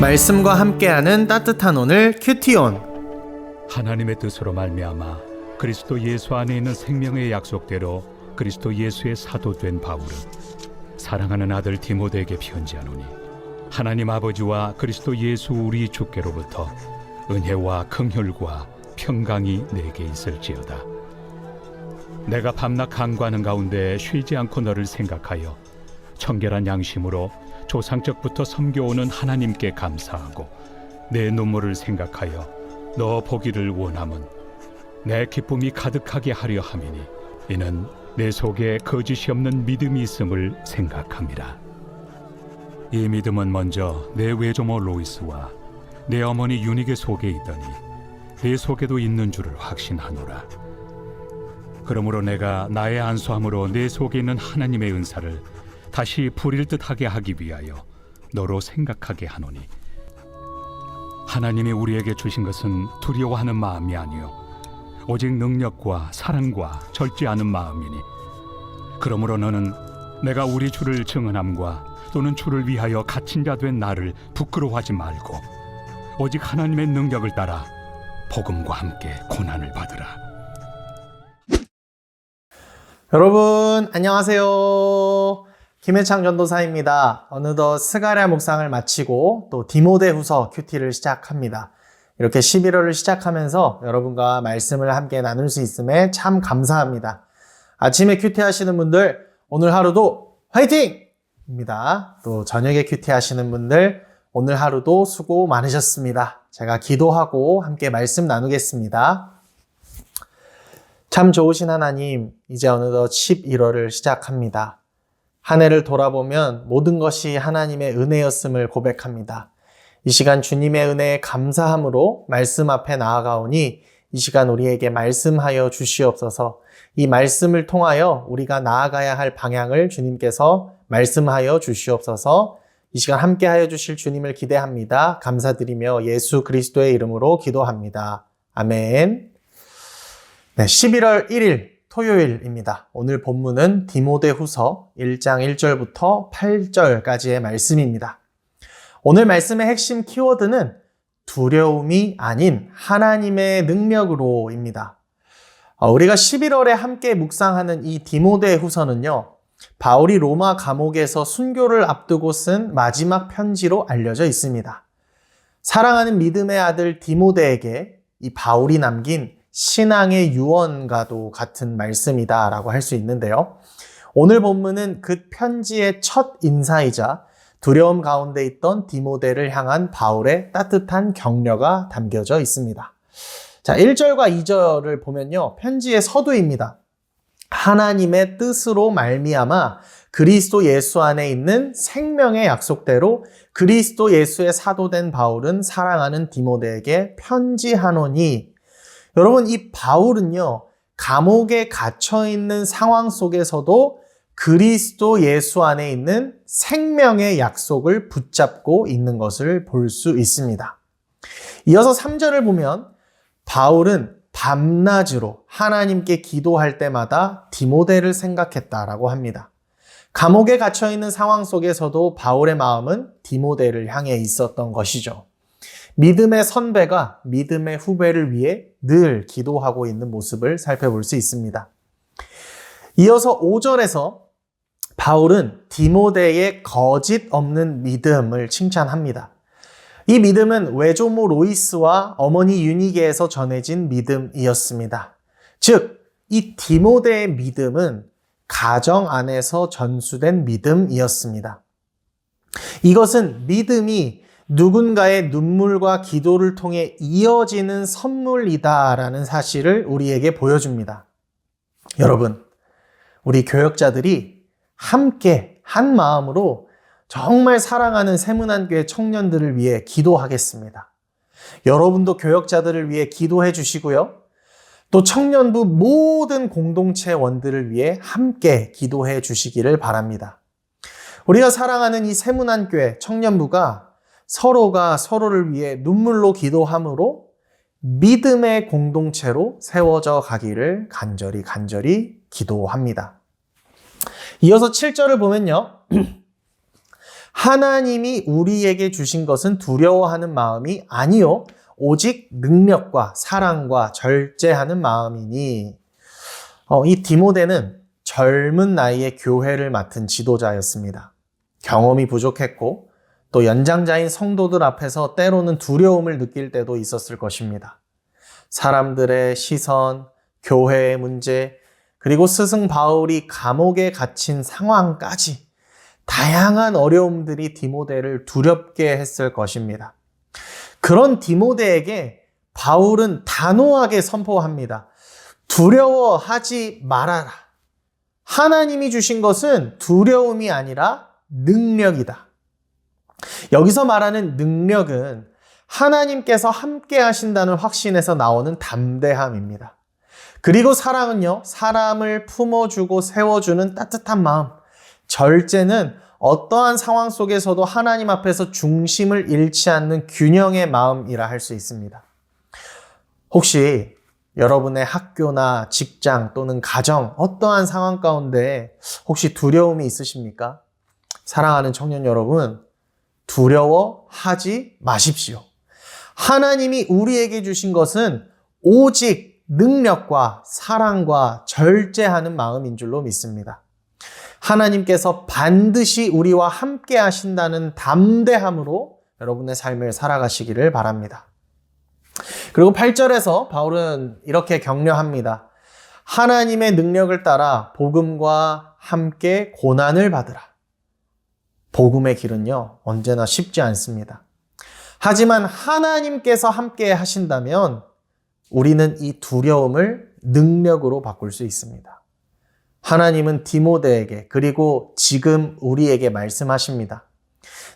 말씀과 함께하는 따뜻한 오늘 큐티온. 하나님의 뜻으로 말미암아 그리스도 예수 안에 있는 생명의 약속대로 그리스도 예수의 사도된 바울은 사랑하는 아들 디모데에게 편지하노니, 하나님 아버지와 그리스도 예수 우리 주께로부터 은혜와 긍휼과 평강이 내게 있을지어다. 내가 밤낮 간구하는 가운데 쉬지 않고 너를 생각하여 청결한 양심으로 조상적부터 섬겨오는 하나님께 감사하고, 내 눈물을 생각하여 너 보기를 원함은 내 기쁨이 가득하게 하려 함이니, 이는 내 속에 거짓이 없는 믿음이 있음을 생각함이라. 이 믿음은 먼저 내 외조모 로이스와 내 어머니 유니게 속에 있더니 내 속에도 있는 줄을 확신하노라. 그러므로 내가 나의 안수함으로 내 속에 있는 하나님의 은사를 다시 부릴 듯하게 하기 위하여 너로 생각하게 하노니, 하나님이 우리에게 주신 것은 두려워하는 마음이 아니요 오직 능력과 사랑과 절제 않은 마음이니, 그러므로 너는 내가 우리 주를 증언함과 또는 주를 위하여 갇힌 자 된 나를 부끄러워하지 말고 오직 하나님의 능력을 따라 복음과 함께 고난을 받으라. 여러분 안녕하세요. 김해창 전도사입니다. 어느덧 스가랴 묵상을 마치고 또 디모데후서 큐티를 시작합니다. 이렇게 11월을 시작하면서 여러분과 말씀을 함께 나눌 수 있음에 참 감사합니다. 아침에 큐티 하시는 분들 오늘 하루도 화이팅! 입니다. 또 저녁에 큐티 하시는 분들 오늘 하루도 수고 많으셨습니다. 제가 기도하고 함께 말씀 나누겠습니다. 참 좋으신 하나님, 이제 어느덧 11월을 시작합니다. 한 해를 돌아보면 모든 것이 하나님의 은혜였음을 고백합니다. 이 시간 주님의 은혜에 감사함으로 말씀 앞에 나아가오니 이 시간 우리에게 말씀하여 주시옵소서. 이 말씀을 통하여 우리가 나아가야 할 방향을 주님께서 말씀하여 주시옵소서. 이 시간 함께하여 주실 주님을 기대합니다. 감사드리며 예수 그리스도의 이름으로 기도합니다. 아멘. 네, 11월 1일 토요일입니다. 오늘 본문은 디모데후서 1장 1절부터 8절까지의 말씀입니다. 오늘 말씀의 핵심 키워드는 두려움이 아닌 하나님의 능력으로입니다. 우리가 11월에 함께 묵상하는 이 디모데후서는요, 바울이 로마 감옥에서 순교를 앞두고 쓴 마지막 편지로 알려져 있습니다. 사랑하는 믿음의 아들 디모데에게 이 바울이 남긴 신앙의 유언과도 같은 말씀이다라고 할 수 있는데요. 오늘 본문은 그 편지의 첫 인사이자 두려움 가운데 있던 디모데를 향한 바울의 따뜻한 격려가 담겨져 있습니다. 자, 1절과 2절을 보면요, 편지의 서두입니다. 하나님의 뜻으로 말미암아 그리스도 예수 안에 있는 생명의 약속대로 그리스도 예수의 사도된 바울은 사랑하는 디모데에게 편지하노니. 여러분, 이 바울은요, 감옥에 갇혀 있는 상황 속에서도 그리스도 예수 안에 있는 생명의 약속을 붙잡고 있는 것을 볼 수 있습니다. 이어서 3절을 보면 바울은 밤낮으로 하나님께 기도할 때마다 디모데를 생각했다라고 합니다. 감옥에 갇혀 있는 상황 속에서도 바울의 마음은 디모데를 향해 있었던 것이죠. 믿음의 선배가 믿음의 후배를 위해 늘 기도하고 있는 모습을 살펴볼 수 있습니다. 이어서 5절에서 바울은 디모데의 거짓 없는 믿음을 칭찬합니다. 이 믿음은 외조모 로이스와 어머니 유니게에서 전해진 믿음이었습니다. 즉, 이 디모데의 믿음은 가정 안에서 전수된 믿음이었습니다. 이것은 믿음이 누군가의 눈물과 기도를 통해 이어지는 선물이다라는 사실을 우리에게 보여줍니다. 여러분, 우리 교역자들이 함께 한 마음으로 정말 사랑하는 세문안교회 청년들을 위해 기도하겠습니다. 여러분도 교역자들을 위해 기도해 주시고요. 또 청년부 모든 공동체원들을 위해 함께 기도해 주시기를 바랍니다. 우리가 사랑하는 이 세문안교회 청년부가 서로가 서로를 위해 눈물로 기도함으로 믿음의 공동체로 세워져 가기를 간절히 기도합니다. 이어서 7절을 보면요. 하나님이 우리에게 주신 것은 두려워하는 마음이 아니요 오직 능력과 사랑과 절제하는 마음이니. 이 디모데는 젊은 나이에 교회를 맡은 지도자였습니다. 경험이 부족했고 또 연장자인 성도들 앞에서 때로는 두려움을 느낄 때도 있었을 것입니다. 사람들의 시선, 교회의 문제, 그리고 스승 바울이 감옥에 갇힌 상황까지 다양한 어려움들이 디모데를 두렵게 했을 것입니다. 그런 디모데에게 바울은 단호하게 선포합니다. 두려워하지 말아라. 하나님이 주신 것은 두려움이 아니라 능력이다. 여기서 말하는 능력은 하나님께서 함께 하신다는 확신에서 나오는 담대함입니다. 그리고 사랑은요, 사람을 품어주고 세워주는 따뜻한 마음. 절제는 어떠한 상황 속에서도 하나님 앞에서 중심을 잃지 않는 균형의 마음이라 할 수 있습니다. 혹시 여러분의 학교나 직장 또는 가정, 어떠한 상황 가운데 혹시 두려움이 있으십니까? 사랑하는 청년 여러분, 두려워하지 마십시오. 하나님이 우리에게 주신 것은 오직 능력과 사랑과 절제하는 마음인 줄로 믿습니다. 하나님께서 반드시 우리와 함께 하신다는 담대함으로 여러분의 삶을 살아가시기를 바랍니다. 그리고 8절에서 바울은 이렇게 격려합니다. 하나님의 능력을 따라 복음과 함께 고난을 받으라. 복음의 길은요, 언제나 쉽지 않습니다. 하지만 하나님께서 함께 하신다면 우리는 이 두려움을 능력으로 바꿀 수 있습니다. 하나님은 디모데에게 그리고 지금 우리에게 말씀하십니다.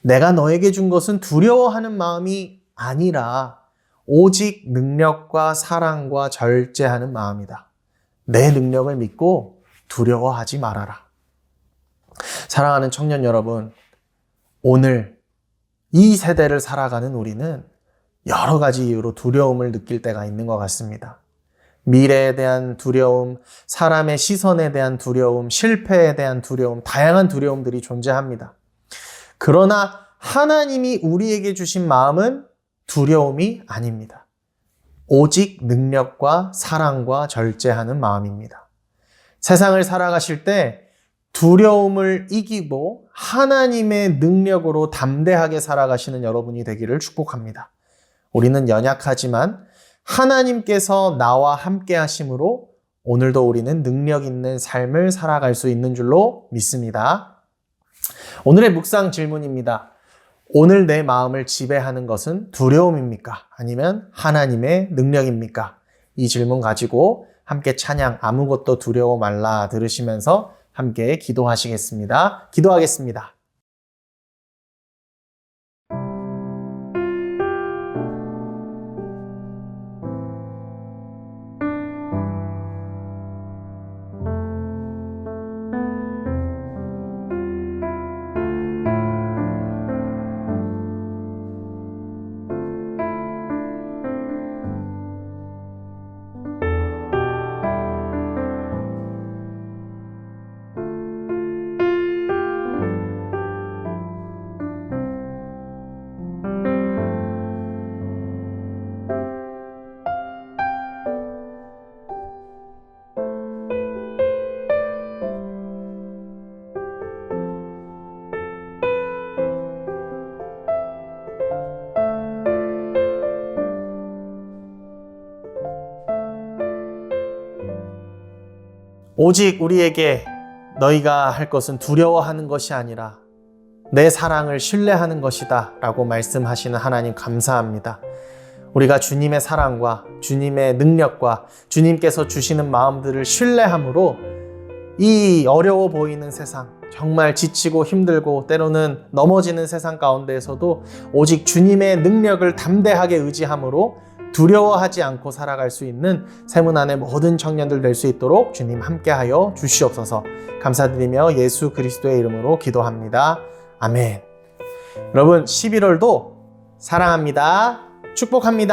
내가 너에게 준 것은 두려워하는 마음이 아니라 오직 능력과 사랑과 절제하는 마음이다. 내 능력을 믿고 두려워하지 말아라. 사랑하는 청년 여러분, 오늘 이 세대를 살아가는 우리는 여러 가지 이유로 두려움을 느낄 때가 있는 것 같습니다. 미래에 대한 두려움, 사람의 시선에 대한 두려움, 실패에 대한 두려움, 다양한 두려움들이 존재합니다. 그러나 하나님이 우리에게 주신 마음은 두려움이 아닙니다. 오직 능력과 사랑과 절제하는 마음입니다. 세상을 살아가실 때 두려움을 이기고 하나님의 능력으로 담대하게 살아가시는 여러분이 되기를 축복합니다. 우리는 연약하지만 하나님께서 나와 함께 하심으로 오늘도 우리는 능력 있는 삶을 살아갈 수 있는 줄로 믿습니다. 오늘의 묵상 질문입니다. 오늘 내 마음을 지배하는 것은 두려움입니까? 아니면 하나님의 능력입니까? 이 질문 가지고 함께 찬양 아무것도 두려워 말라 들으시면서 함께 기도하시겠습니다. 기도하겠습니다. 오직 우리에게 너희가 할 것은 두려워하는 것이 아니라 내 사랑을 신뢰하는 것이다 라고 말씀하시는 하나님 감사합니다. 우리가 주님의 사랑과 주님의 능력과 주님께서 주시는 마음들을 신뢰함으로 이 어려워 보이는 세상, 정말 지치고 힘들고 때로는 넘어지는 세상 가운데에서도 오직 주님의 능력을 담대하게 의지함으로 두려워하지 않고 살아갈 수 있는 세문 안의 모든 청년들 될 수 있도록 주님 함께하여 주시옵소서. 감사드리며 예수 그리스도의 이름으로 기도합니다. 아멘. 여러분 11월도 사랑합니다. 축복합니다.